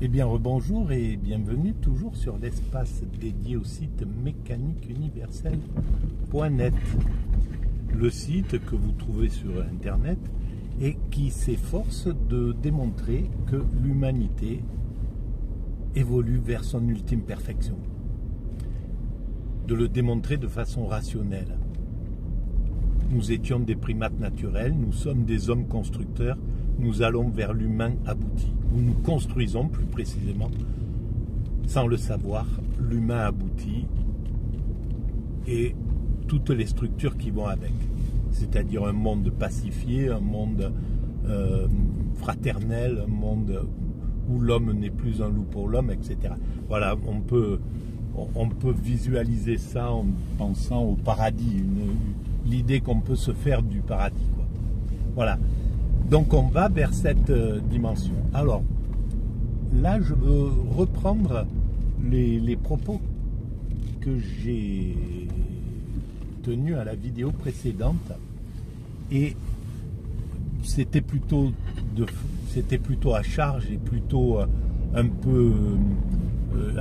Eh bien, rebonjour et bienvenue toujours sur l'espace dédié au site mécaniqueuniverselle.net. Le site que vous trouvez sur Internet et qui s'efforce de démontrer que l'humanité évolue vers son ultime perfection. De le démontrer de façon rationnelle. Nous étions des primates naturels, nous sommes des hommes constructeurs, nous allons vers l'humain abouti. Nous construisons plus précisément, sans le savoir, l'humain abouti et toutes les structures qui vont avec. C'est-à-dire un monde pacifié, un monde fraternel, un monde où l'homme n'est plus un loup pour l'homme, etc. Voilà, on peut visualiser ça en pensant au paradis, l'idée qu'on peut se faire du paradis, quoi. Voilà. Donc on va vers cette dimension. Alors, là je veux reprendre les propos que j'ai tenus à la vidéo précédente. Et c'était plutôt à charge et plutôt un peu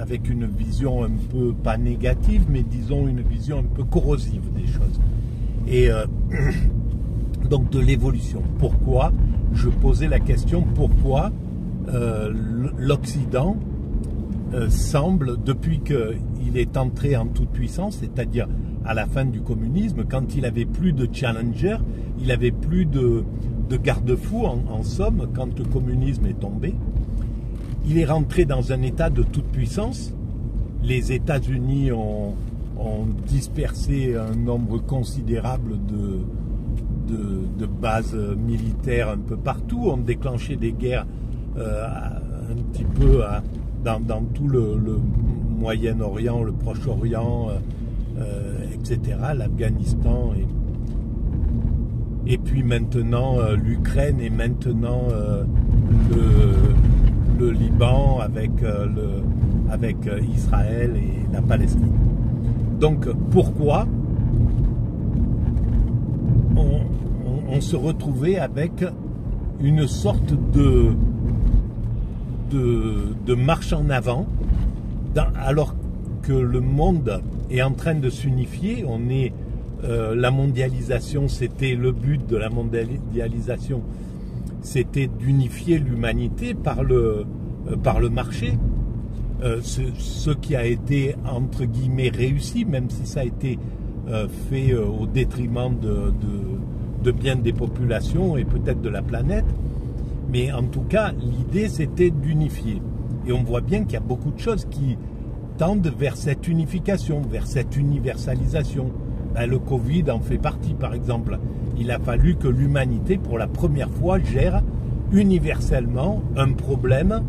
avec une vision un peu pas négative, mais disons une vision un peu corrosive des choses. Et donc de l'évolution. Pourquoi? Je posais la question pourquoi l'Occident semble, depuis qu'il est entré en toute puissance, c'est-à-dire à la fin du communisme, quand il n'avait plus de challenger, il n'avait plus de garde-fous, en somme, quand le communisme est tombé, il est rentré dans un état de toute puissance. Les États-Unis ont dispersé un nombre considérable de bases militaires un peu partout, ont déclenché des guerres un petit peu dans tout le Moyen-Orient, le Proche-Orient, etc., l'Afghanistan, et puis maintenant l'Ukraine, et maintenant le Liban avec Israël et la Palestine. Donc pourquoi on se retrouvait avec une sorte de marche en avant, alors que le monde est en train de s'unifier. La mondialisation, c'était le but de la mondialisation, c'était d'unifier l'humanité par le marché. Ce qui a été entre guillemets réussi, même si ça a été fait au détriment de bien des populations et peut-être de la planète. Mais en tout cas, l'idée c'était d'unifier. Et on voit bien qu'il y a beaucoup de choses qui tendent vers cette unification, vers cette universalisation. Le Covid en fait partie, par exemple. Il a fallu que l'humanité, pour la première fois, gère universellement un problème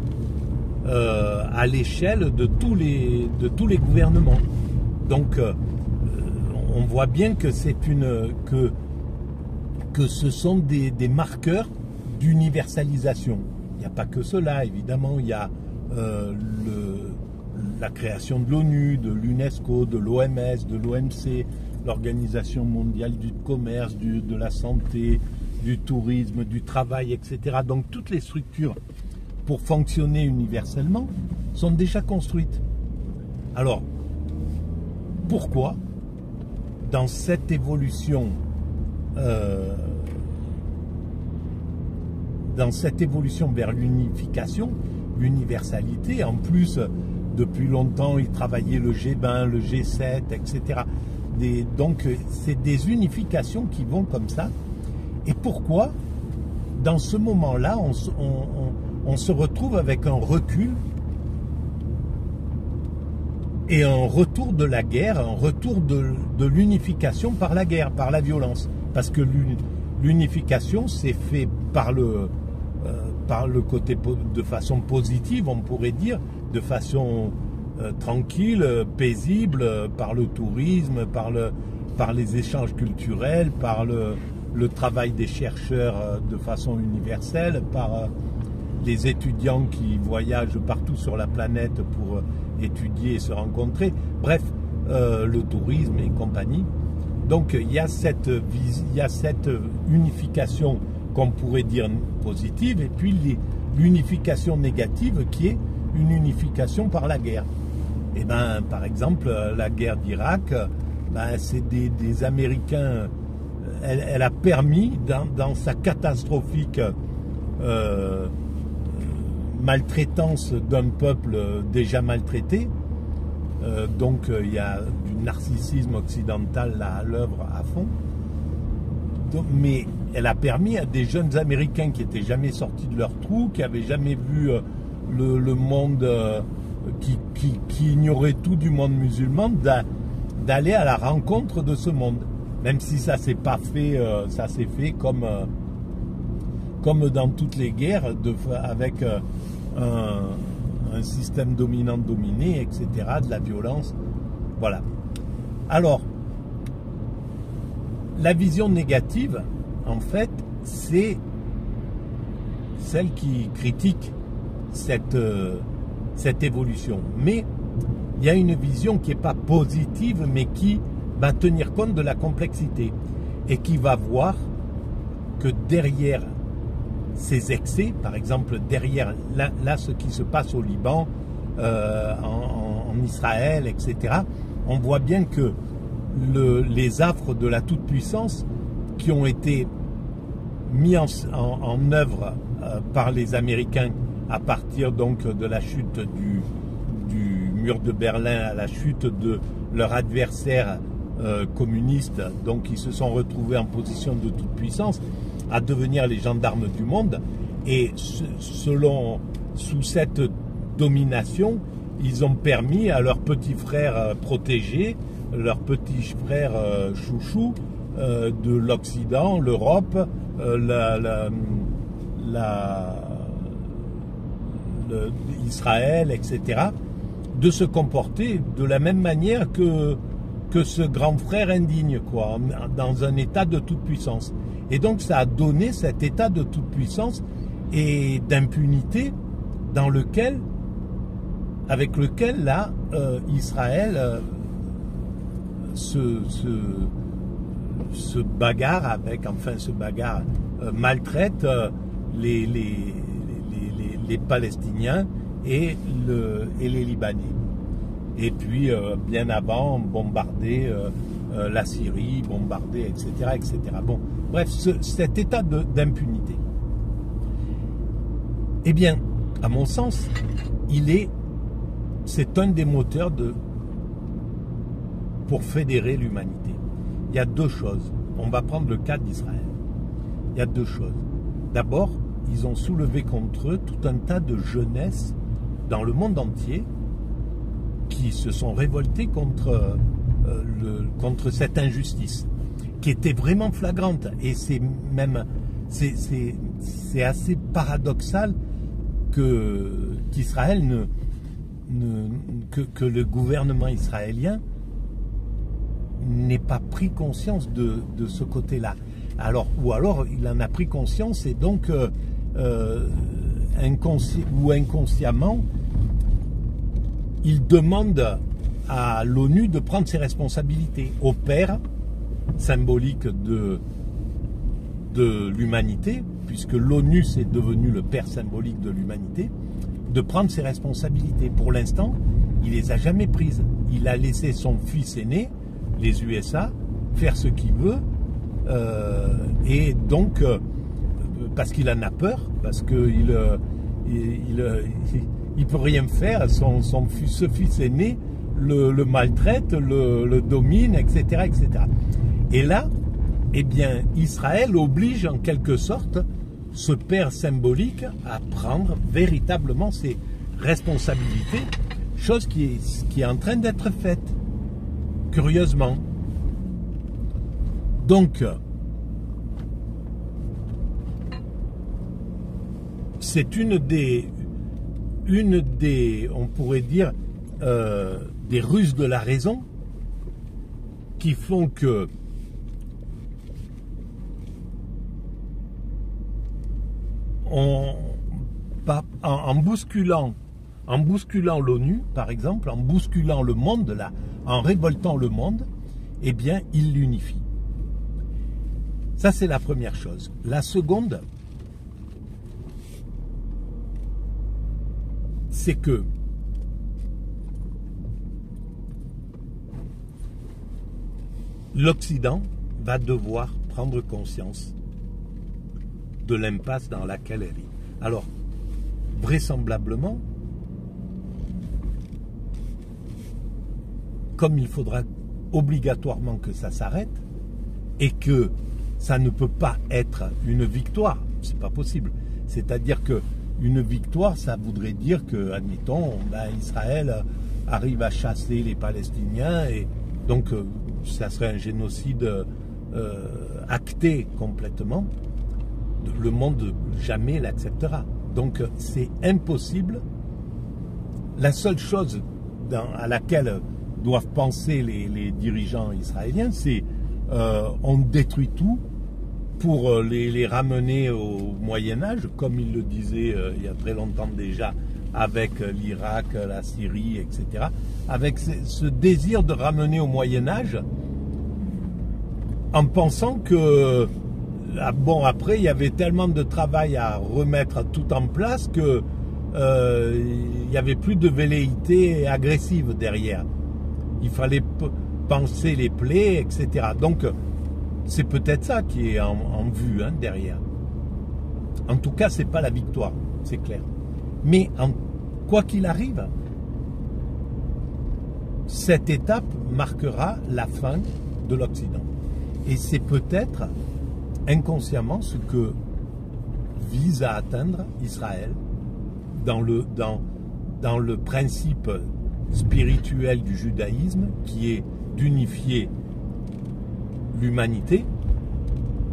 à l'échelle de tous les gouvernements. Donc, on voit bien que que ce sont des marqueurs d'universalisation. Il n'y a pas que cela, évidemment. Il y a la création de l'ONU, de l'UNESCO, de l'OMS, de l'OMC, l'Organisation mondiale du commerce, de la santé, du tourisme, du travail, etc. Donc toutes les structures pour fonctionner universellement sont déjà construites. Alors, pourquoi, dans cette évolution vers l'unification, l'universalité, en plus, depuis longtemps, ils travaillaient le G20, le G7, etc. Donc, c'est des unifications qui vont comme ça. Et pourquoi, dans ce moment-là, on se retrouve avec un recul et un retour de la guerre, un retour de l'unification par la guerre, par la violence. Parce que l'unification, c'est fait par le côté de façon positive, on pourrait dire, de façon tranquille, paisible, par le tourisme, par les échanges culturels, par le travail des chercheurs de façon universelle, par les étudiants qui voyagent partout sur la planète pour étudier et se rencontrer, bref, le tourisme et compagnie. Donc il y a cette unification qu'on pourrait dire positive, et puis l'unification négative qui est une unification par la guerre. Et ben, par exemple, la guerre d'Irak, ben, c'est des Américains. Elle a permis, dans sa catastrophique maltraitance d'un peuple déjà maltraité, donc il y a du narcissisme occidental là à l'œuvre à fond, donc, mais elle a permis à des jeunes Américains qui n'étaient jamais sortis de leur trou, qui n'avaient jamais vu le monde, qui ignoraient tout du monde musulman, d'aller à la rencontre de ce monde. Même si ça s'est pas fait, ça s'est fait comme dans toutes les guerres, avec un système dominant-dominé, etc., de la violence. Voilà. Alors, la vision négative, en fait, c'est celle qui critique cette évolution. Mais il y a une vision qui n'est pas positive, mais qui va tenir compte de la complexité et qui va voir que derrière ces excès, par exemple derrière là ce qui se passe au Liban, en Israël, etc., on voit bien que les affres de la toute-puissance qui ont été mis en œuvre par les Américains à partir donc de la chute du mur de Berlin, à la chute de leur adversaire communistes, donc ils se sont retrouvés en position de toute puissance, à devenir les gendarmes du monde, et sous cette domination, ils ont permis à leurs petits frères protégés, leurs petits frères chouchous de l'Occident, l'Europe, Israël, etc., de se comporter de la même manière que ce grand frère indigne, quoi, dans un état de toute puissance. Et donc ça a donné cet état de toute puissance et d'impunité avec lequel là Israël se bagarre avec, maltraite les Palestiniens et les Libanais. Et puis, bien avant, bombarder la Syrie, bombarder, etc., etc. Bon, bref, cet état d'impunité, eh bien, à mon sens, c'est un des moteurs pour fédérer l'humanité. Il y a deux choses. On va prendre le cas d'Israël. Il y a deux choses. D'abord, ils ont soulevé contre eux tout un tas de jeunesse dans le monde entier qui se sont révoltés contre cette injustice, qui était vraiment flagrante. Et c'est assez paradoxal qu'Israël que le gouvernement israélien n'ait pas pris conscience de ce côté-là. Ou alors il en a pris conscience et donc inconsciemment il demande à l'ONU de prendre ses responsabilités, au père symbolique de l'humanité, puisque l'ONU c'est devenu le père symbolique de l'humanité, de prendre ses responsabilités. Pour l'instant, il les a jamais prises. Il a laissé son fils aîné, les USA, faire ce qu'il veut, et donc parce qu'il en a peur, parce qu'il il peut rien faire, ce fils aîné le maltraite, le domine, etc., etc. Et là, eh bien, Israël oblige en quelque sorte ce père symbolique à prendre véritablement ses responsabilités, chose qui est en train d'être faite, curieusement. Donc, c'est une des, on pourrait dire, des ruses de la raison qui font que en bousculant l'ONU, par exemple, en bousculant le monde, là, en révoltant le monde, eh bien, il l'unifie. Ça, c'est la première chose. La seconde, c'est que l'Occident va devoir prendre conscience de l'impasse dans laquelle elle est. Alors, vraisemblablement, comme il faudra obligatoirement que ça s'arrête, et que ça ne peut pas être une victoire, c'est pas possible. C'est-à-dire que une victoire, ça voudrait dire que, admettons, Israël arrive à chasser les Palestiniens, et donc ça serait un génocide acté complètement. Le monde jamais l'acceptera. Donc c'est impossible. La seule chose à laquelle doivent penser les dirigeants israéliens, c'est on détruit tout pour les ramener au Moyen-Âge, comme ils le disaient il y a très longtemps déjà, avec l'Irak, la Syrie, etc. Avec ce désir de ramener au Moyen-Âge, en pensant que, bon, après, il y avait tellement de travail à remettre tout en place que il n'y avait plus de velléité agressive derrière. Il fallait penser les plaies, etc. Donc, c'est peut-être ça qui est en vue derrière. En tout cas, c'est pas la victoire, c'est clair. Mais quoi qu'il arrive, cette étape marquera la fin de l'Occident. Et c'est peut-être inconsciemment ce que vise à atteindre Israël dans le principe spirituel du judaïsme, qui est d'unifier l'humanité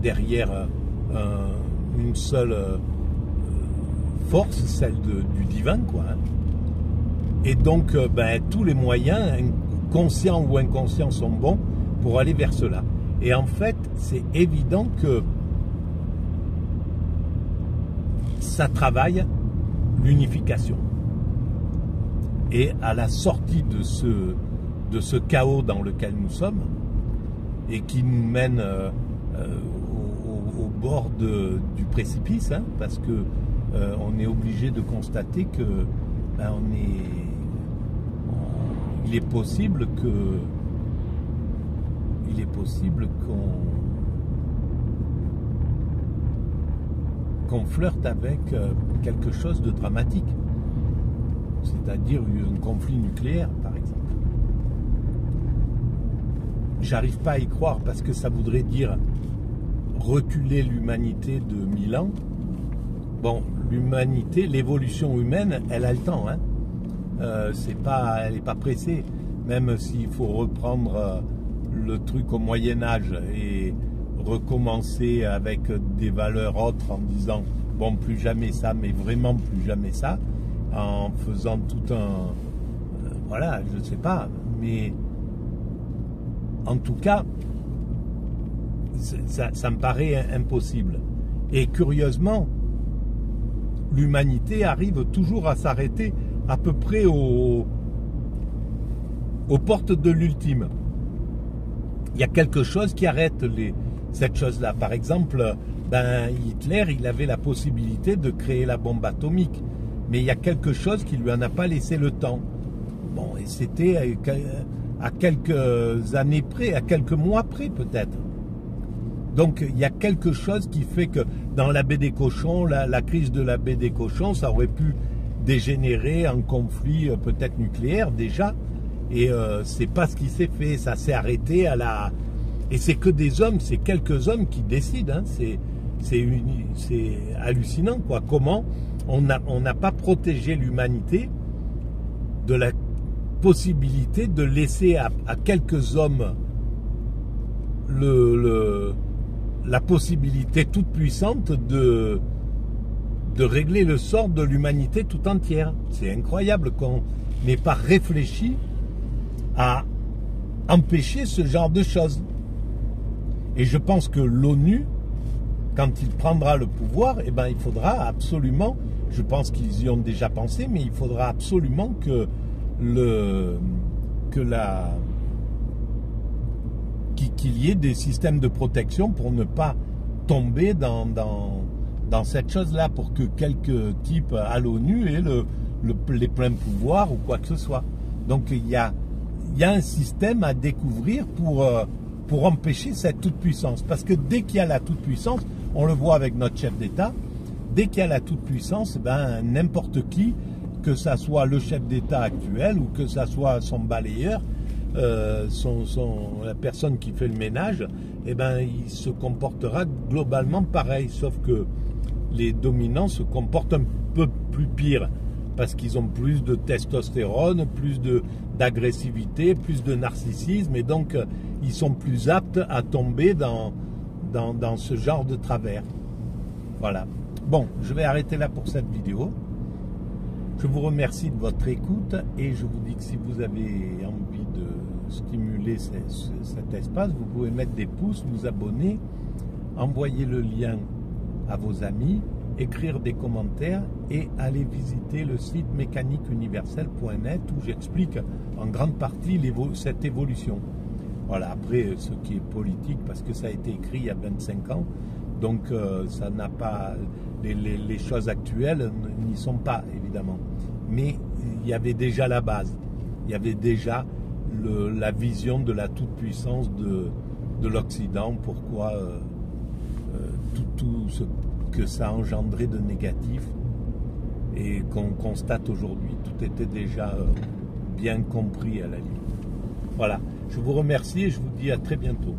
derrière une seule force, celle du divin, quoi. Et donc, tous les moyens, conscients ou inconscients, sont bons pour aller vers cela. Et en fait, c'est évident que ça travaille l'unification. Et à la sortie de ce chaos dans lequel nous sommes, et qui nous mène au bord du précipice, parce que on est obligé de constater que il est possible qu'on flirte avec quelque chose de dramatique, c'est-à-dire un conflit nucléaire, par exemple. J'arrive pas à y croire, parce que ça voudrait dire reculer l'humanité de 1000 ans. Bon, l'humanité, l'évolution humaine, elle a le temps. Elle n'est pas pressée. Même s'il faut reprendre le truc au Moyen-Âge et recommencer avec des valeurs autres en disant bon, plus jamais ça, mais vraiment plus jamais ça, en faisant tout un... voilà, je ne sais pas, mais en tout cas, ça me paraît impossible. Et curieusement, l'humanité arrive toujours à s'arrêter à peu près aux portes de l'ultime. Il y a quelque chose qui arrête cette chose-là. Par exemple, Hitler, il avait la possibilité de créer la bombe atomique, mais il y a quelque chose qui lui en a pas laissé le temps. Bon, et c'était à quelques années près, à quelques mois près peut-être. Donc il y a quelque chose qui fait que dans la baie des cochons, la crise de la baie des cochons, ça aurait pu dégénérer en conflit peut-être nucléaire déjà, et c'est pas ce qui s'est fait, ça s'est arrêté à la... Et c'est que des hommes, c'est quelques hommes qui décident, c'est hallucinant, quoi. Comment on n'a pas protégé l'humanité de la possibilité de laisser à quelques hommes la possibilité toute puissante de régler le sort de l'humanité tout entière. C'est incroyable qu'on n'ait pas réfléchi à empêcher ce genre de choses. Et je pense que l'ONU, quand il prendra le pouvoir, il faudra absolument, je pense qu'ils y ont déjà pensé, mais il faudra absolument qu'il y ait des systèmes de protection pour ne pas tomber dans cette chose-là, pour que quelques types à l'ONU aient les pleins pouvoirs ou quoi que ce soit. Donc il y a un système à découvrir pour empêcher cette toute-puissance. Parce que dès qu'il y a la toute-puissance, on le voit avec notre chef d'État, dès qu'il y a la toute-puissance, ben, n'importe qui, que ça soit le chef d'État actuel ou que ça soit son balayeur, la personne qui fait le ménage, eh ben, il se comportera globalement pareil, sauf que les dominants se comportent un peu plus pire, parce qu'ils ont plus de testostérone, plus d'agressivité, plus de narcissisme, et donc ils sont plus aptes à tomber dans ce genre de travers. Voilà. Bon, je vais arrêter là pour cette vidéo. Je vous remercie de votre écoute et je vous dis que si vous avez envie de stimuler cet espace, vous pouvez mettre des pouces, vous abonner, envoyer le lien à vos amis, écrire des commentaires et aller visiter le site mécaniqueuniverselle.net où j'explique en grande partie cette évolution. Voilà, après ce qui est politique, parce que ça a été écrit il y a 25 ans, donc ça n'a pas, les choses actuelles n'y sont pas évidemment. Mais il y avait déjà la base, il y avait déjà la vision de la toute-puissance de l'Occident, pourquoi tout ce que ça a engendré de négatif et qu'on constate aujourd'hui. Tout était déjà bien compris à la limite. Voilà, je vous remercie et je vous dis à très bientôt.